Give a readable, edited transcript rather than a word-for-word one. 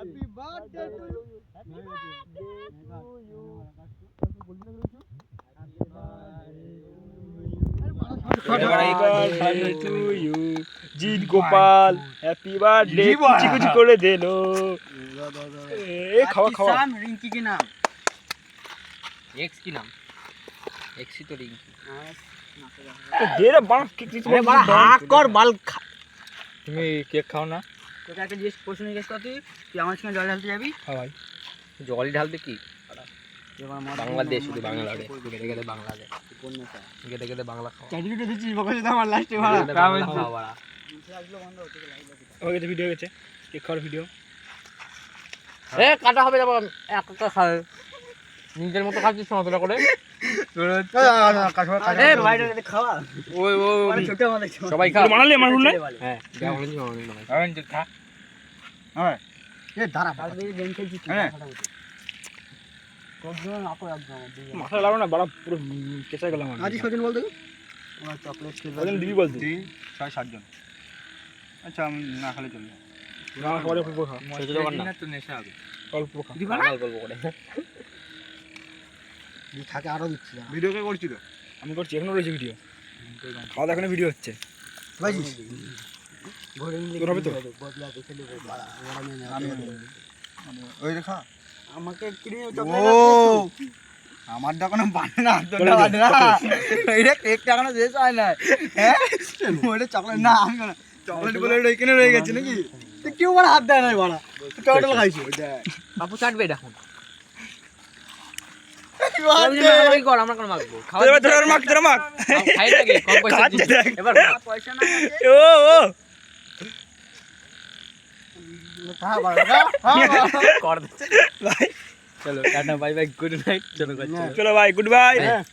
Happy birthday to you happy birthday to you to you Jeet Gopal happy birthday কুচি কুচি করে দেলো এ খাওয়া খাওয়া नाम रिंकी के नाम एक्स की नाम एक्स ही तो रिंकी দে রে বাড়া কি কিছু बड़ा हाक कर बाल তুমি কেক খাও না তোকে একটা জিজ্ঞেস প্রশ্ন জিজ্ঞেস করতে তুই আমার সঙ্গে জল ঢালতে যাবি হ্যাঁ ভাই জল ঢালতে কি বাংলাদেশ শুধু বাংলাদেশ গেলে গেলে বাংলাদেশ গেলে গেলে বাংলা খাওয়া চ্যাটিটা দিচ্ছিস বকে যদি আমার লাস্টে ভাড়া হয়ে গেছে ভিডিও গেছে কেক খাওয়ার ভিডিও এ কাটা হবে যাবো একটা খাবে নিজের মতো খাচ্ছিস সমতলা করে এ ভাইটা খাওয়া ওই ও মানে ছোট আমাদের সবাই খা মানালি আমার রুম না হ্যাঁ দেওয়া হলো অনেক মনে আরেন খা হ্যাঁ এ দাঁড়া কালকে গেম খেলছিস হ্যাঁ। কতজন আপো একদম মাথা লাগলো না বড় পুরো কেসে গেলাম আমি আজ কতজন বলতো ওরা চকলেট ওজন দিবি বলতে 6-7 জন আচ্ছা আমি না খালি চলবে না পরে অল্প খা ছোট দোকান না তো নেশা হবে অল্প খা দিবা না গল্প করে দি থাকে আরো দিচ্ছি ভিডিও কে করছিল আমি করছি এখনো রয়েছে ভিডিও খাওয়া দাওয়া এখনো ভিডিও হচ্ছে ভাই ঘরে নিয়ে তোর হবে তো? বদলা দেখে নেব বাড়া আমি ওই রেখা আমাকে কিনে ও চকলেট আমার দোকানে বানে না তোটা বানে না এইটা কেকটা এখনো শেষ হয় না হ্যাঁ ওইটা চকলেট না আমি না চকলেট বলে ওইটা এখানে রয়ে গেছে নাকি তুই কেউ মানে হাত দেয় না বাড়া তুই চকলেট খাইছিস বাপু চাটবে এটা এখন Happy birthday! মারামারি কর আমরা কোন মাখবো খাওয়া তোর তোর মাক তোর মাক খাই লাগে কম পয়সা খাচ্ছে দেখ। এবার পয়সা না আছে ও ও হ্যাঁ বাড়া কর দে ভাই চলো tata bye bye good night চলো চলো ভাই গুড বাই হ্যাঁ